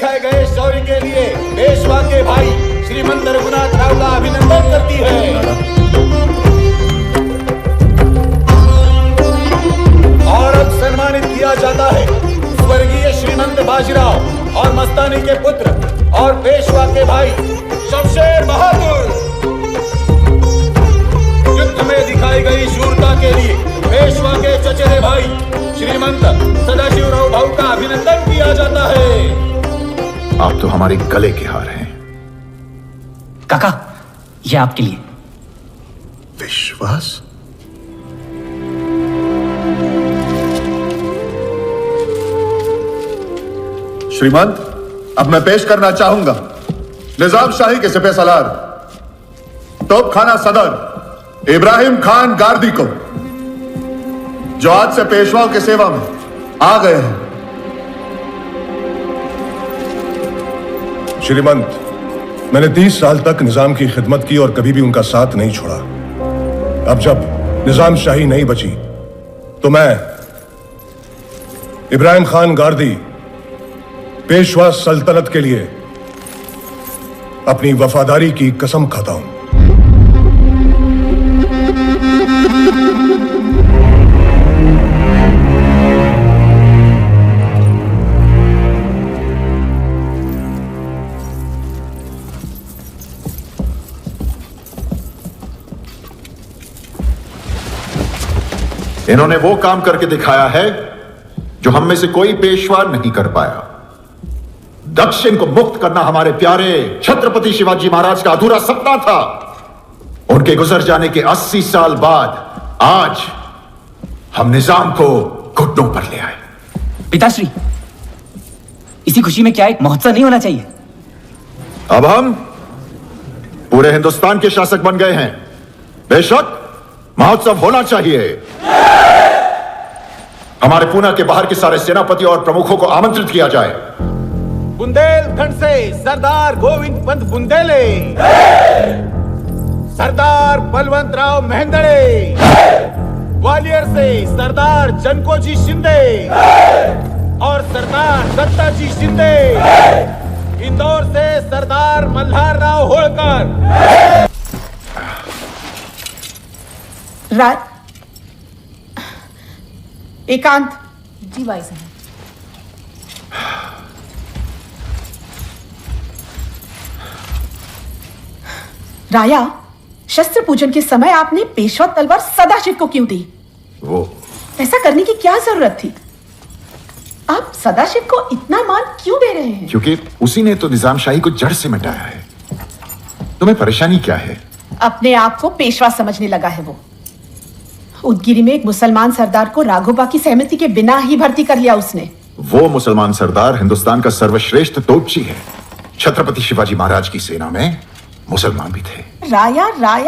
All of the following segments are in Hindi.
दिखाए गए शौर्य के लिए पेशवा के भाई श्रीमंत रघुनाथ राव का अभिनंदन करती है और अब सम्मानित किया जाता है स्वर्गीय श्रीमंत बाजीराव और मस्तानी के पुत्र और पेशवा के भाई शमशेर बहादुर। युद्ध में दिखाई गई शूरता के लिए पेशवा के चचेरे भाई श्रीमंत सदाशिवराव भाऊ का अभिनंदन किया जाता है। आप तो हमारे गले के हार हैं। काका, ये आपके लिए। विश्वास? श्रीमंत, अब मैं पेश करना चाहूंगा निजाम शाही के सिपह सलार तोपखाना सदर इब्राहिम खान गार्दी को, जो आज से पेशवाओं की सेवा में आ गए हैं। श्रीमंत, मैंने 30 साल तक निजाम की खिदमत की और कभी भी उनका साथ नहीं छोड़ा। अब जब निजाम शाही नहीं बची तो मैं इब्राहिम खान गार्दी पेशवा सल्तनत के लिए अपनी वफादारी की कसम खाता हूं। इन्होंने वो काम करके दिखाया है जो हम में से कोई पेशवा नहीं कर पाया। दक्षिण को मुक्त करना हमारे प्यारे छत्रपति शिवाजी महाराज का अधूरा सपना था। उनके गुजर जाने के 80 साल बाद आज हम निजाम को घुटनों पर ले आए। पिताश्री, इसी खुशी में क्या एक महोत्सव नहीं होना चाहिए? अब हम पूरे हिंदुस्तान के शासक बन गए हैं, बेशक महोत्सव होना चाहिए। हमारे पूना के बाहर के सारे सेनापति और प्रमुखों को आमंत्रित किया जाए। बुंदेलखंड से सरदार गोविंद पंत बुंदेले, सरदार बलवंत राव मेहंदड़े, ग्वालियर से सरदार जनकोजी शिंदे और सरदार दत्ताजी शिंदे, इंदौर से सरदार मल्हार राव होळकर। एकांत जी भाई साहब। राया, शस्त्र पूजन के समय आपने पेशवा तलवार सदाशिव को क्यों दी? वो ऐसा करने की क्या जरूरत थी? आप सदाशिव को इतना मान क्यों दे रहे हैं? क्योंकि उसी ने तो निजाम शाही को जड़ से मिटाया है। तुम्हें परेशानी क्या है? अपने आप को पेशवा समझने लगा है वो। उदगिरी में एक मुसलमान सरदार को राघोबा की सहमति के बिना ही भर्ती कर लिया उसने। वो मुसलमान सरदार हिंदुस्तान का सर्वश्रेष्ठ तोपची है। छत्रपति शिवाजी महाराज की सेना में मुसलमान भी थे। राया,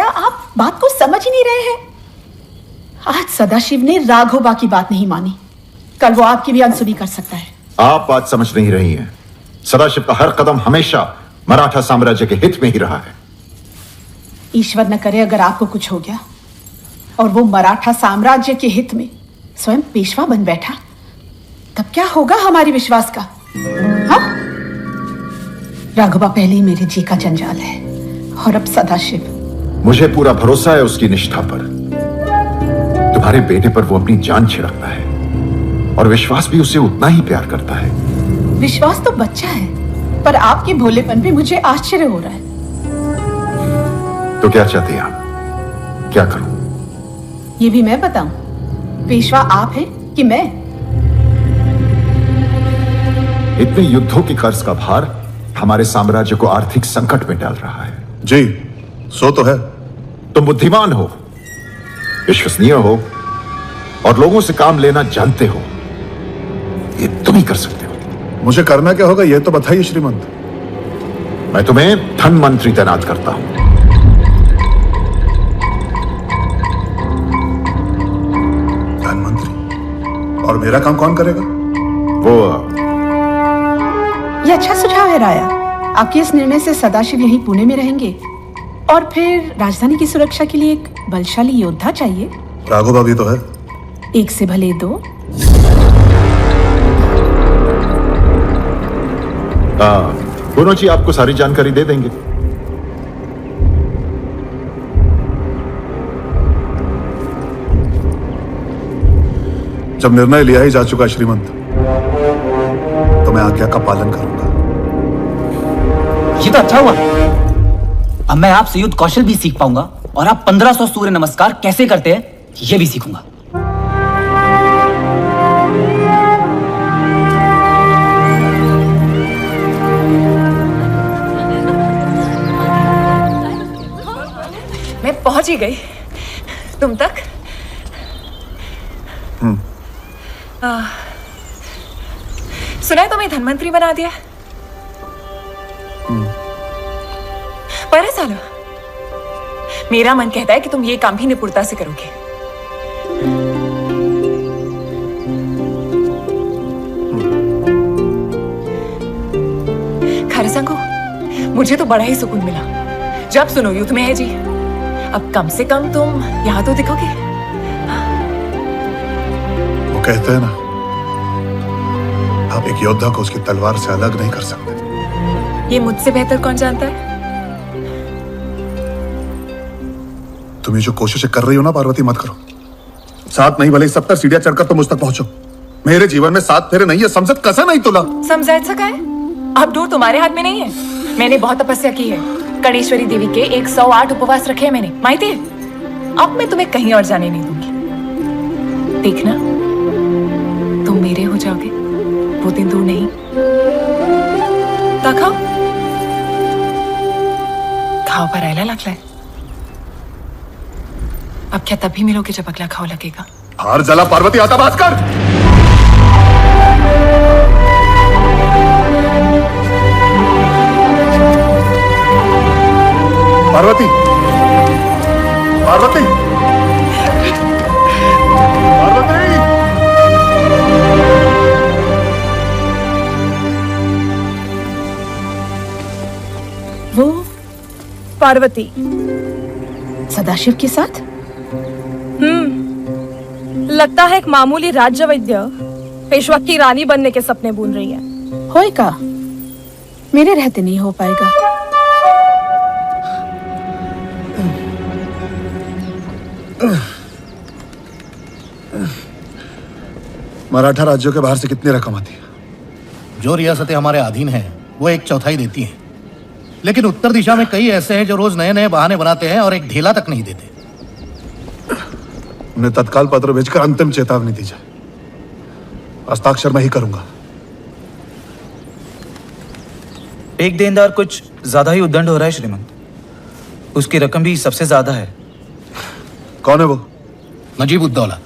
आप बात को समझ ही नहीं रहे हैं। आज सदाशिव ने राघोबा की बात नहीं मानी, कल वो आपकी भी अनसुनी कर सकता है। आप बात समझ नहीं रही हैं। सदाशिव का हर कदम हमेशा मराठा साम्राज्य के हित में ही रहा है। ईश्वर न करे अगर आपको कुछ हो गया और वो मराठा साम्राज्य के हित में स्वयं पेशवा बन बैठा, तब क्या होगा हमारी विश्वास का? हाँ? राघोबा पहले ही मेरे जी का जंजाल है और अब सदाशिव। मुझे पूरा भरोसा है उसकी निष्ठा पर। तुम्हारे बेटे पर वो अपनी जान छिड़कता है और विश्वास भी उसे उतना ही प्यार करता है। विश्वास तो बच्चा है, पर आपके भोलेपन पे मुझे आश्चर्य हो रहा है। तो क्या चाहते हैं आप? क्या करूं? ये भी मैं बताऊं? पेशवा आप हैं कि मैं? इतने युद्धों की कर्ज का भार हमारे साम्राज्य को आर्थिक संकट में डाल रहा है। जी, सो तो है। तुम बुद्धिमान हो, विश्वसनीय हो और लोगों से काम लेना जानते हो। ये तुम ही कर सकते हो। मुझे करना क्या होगा, यह तो बताइए श्रीमंत। मैं तुम्हें धन मंत्री तैनात करता हूं। धन मंत्री? और मेरा काम कौन करेगा? वो ये अच्छा सुझाव है राया। आपके इस निर्णय से सदाशिव यहीं पुणे में रहेंगे और फिर राजधानी की सुरक्षा के लिए एक बलशाली योद्धा चाहिए। राघोबा भी तो है। एक से भले दो। दोनों जी आपको सारी जानकारी दे देंगे। जब निर्णय लिया ही जा चुका श्रीमंत, तो मैं आज्ञा का पालन करूंगा। ये तो अच्छा हुआ। अब मैं आपसे युद्ध कौशल भी सीख पाऊंगा और आप 1500 सूर्य नमस्कार कैसे करते हैं ये भी सीखूंगा। मैं पहुंच ही गई तुम तक। सुना है तुम्हें धनवंतरी बना दिया। पर सालो मेरा मन कहता है कि तुम ये काम भी निपुणता से करोगे। खरसंगो, मुझे तो बड़ा ही सुकून मिला जब सुनो युद्ध में है जी। अब कम से कम तुम यहां तो दिखोगे। वो कहते हैं ना, आप एक योद्धा को उसकी तलवार से अलग नहीं कर सकते। ये मुझसे बेहतर कौन जानता है? तुम ये जो कोशिशें कर रही हो ना पार्वती, मत करो। 7 नहीं भले 70 सीढ़ियां चढ़कर तुम मुझ तक पहुंचो। मेरे जीवन में 7 फेरे नहीं है, समझत कसा नहीं तुला। समझायचं सका है? अब डोर तुम्हारे हाथ में नहीं है। मैंने बहुत तपस्या की है। गणेश्वरी देवी के 108 उपवास रखे हैं मैंने, माहिती है? अब मैं तुम्हें कहीं और जाने नहीं दूंगी। देखना, तुम मेरे हो जाओगे, वो दिन दूर नहीं। खाओ खाओ भरायला लागलाय। अब क्या तभी मिलोगे जब अगला खाओ लगेगा? हार जला पार्वती, आता बात कर। पार्वती, पार्वती, पार्वती। वो पार्वती सदाशिव के साथ? लगता है एक मामूली राज्य वैद्य पेशवा की रानी बनने के सपने बुन रही है। होएगा, मेरे रहते नहीं हो पाएगा। मराठा राज्यों के बाहर से कितनी रकम आती है? जो रियासतें हमारे अधीन हैं वो 1/4 देती हैं, लेकिन उत्तर दिशा में कई ऐसे हैं जो रोज नए नए बहाने बनाते हैं और एक ढेला तक नहीं देते। उन्हें तत्काल पत्र भेजकर अंतिम चेतावनी दी जाए। हस्ताक्षर मैं ही करूंगा। एक देनदार कुछ ज्यादा ही उद्दंड हो रहा है श्रीमंत। उसकी रकम भी सबसे ज्यादा है। कौन है वो? नजीब-उद-दौला,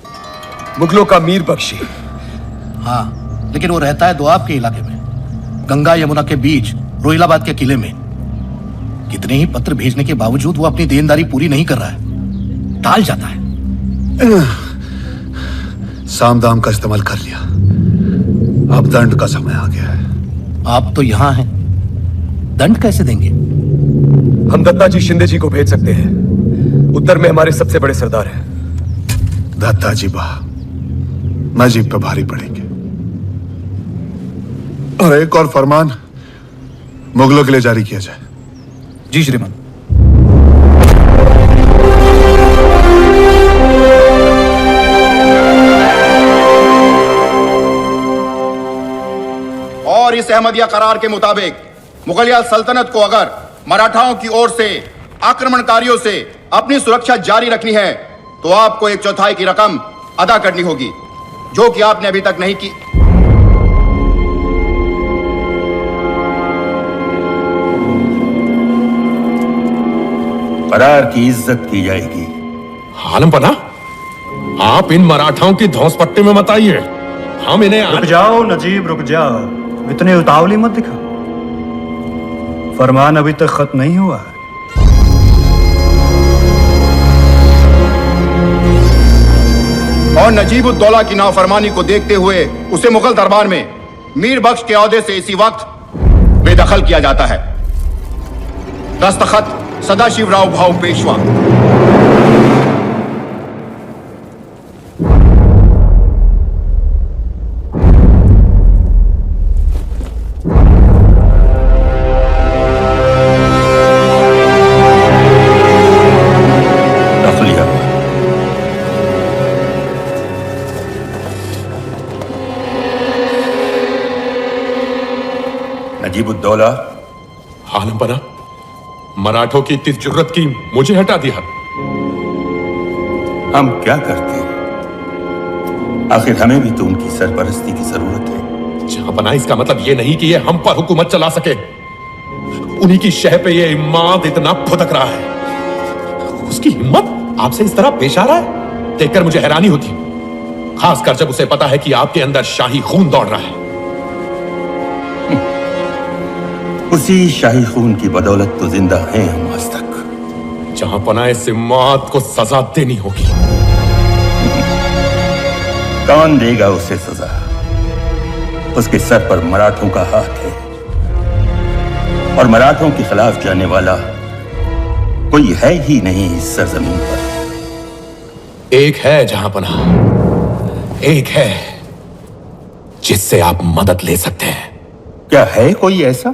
मुगलों का मीर बख्शी। हाँ, लेकिन वो रहता है दोआब के इलाके में, गंगा यमुना के बीच रोहिलाबाद के किले में। कितने ही पत्र भेजने के बावजूद वो अपनी देनदारी पूरी नहीं कर रहा है, टाल जाता है। साम दाम का इस्तेमाल कर लिया, अब दंड का समय आ गया है। आप तो यहां हैं, दंड कैसे देंगे? हम दत्ता जी शिंदे जी को भेज सकते हैं। उत्तर में हमारे सबसे बड़े सरदार हैं। दत्ता जी नजीब पे भारी पड़ेंगे। और एक और फरमान मुगलों के लिए जारी किया जाए। जी श्रीमान। और इस अहमदिया करार के मुताबिक मुगलिया सल्तनत को अगर मराठाओं की ओर से आक्रमणकारियों से अपनी सुरक्षा जारी रखनी है तो आपको 1/4 की रकम अदा करनी होगी, जो कि आपने अभी तक नहीं की। करार की इज्जत की जाएगी। आलम पना, आप इन मराठाओं की धौंस पट्टी में मत आइए। हम इन्हें रुक जाओ नजीब, रुक जाओ। इतने उतावली मत दिखा। फरमान अभी तक खत्म नहीं हुआ है। और नजीब-उद-दौला की नाफरमानी को देखते हुए उसे मुगल दरबार में मीर बख्श के ओहदे से इसी वक्त बेदखल किया जाता है। दस्तखत सदाशिवराव भाऊ पेशवा। बदौला। आलम बना, मराठों की इतनी जरूरत की मुझे हटा दिया। हम क्या करते? आखिर हमें भी तो उनकी सरपरस्ती की जरूरत है। जहां बना, इसका मतलब यह नहीं कि ये हम पर हुकूमत चला सके। उन्हीं की शह पे ये इमाद इतना फुदक रहा है। उसकी हिम्मत आपसे इस तरह पेश आ रहा है, देखकर मुझे हैरानी होती, खासकर जब उसे पता है कि आपके अंदर शाही खून दौड़ रहा है। उसी शाही खून की बदौलत तो जिंदा हैं हम आज तक। जहां पना, इस इमाद को सजा देनी होगी। कौन देगा उसे सजा? उसके सर पर मराठों का हाथ है, और मराठों के खिलाफ जाने वाला कोई है ही नहीं इस सरजमीन पर। एक है जहां पना, एक है जिससे आप मदद ले सकते हैं। क्या है कोई ऐसा?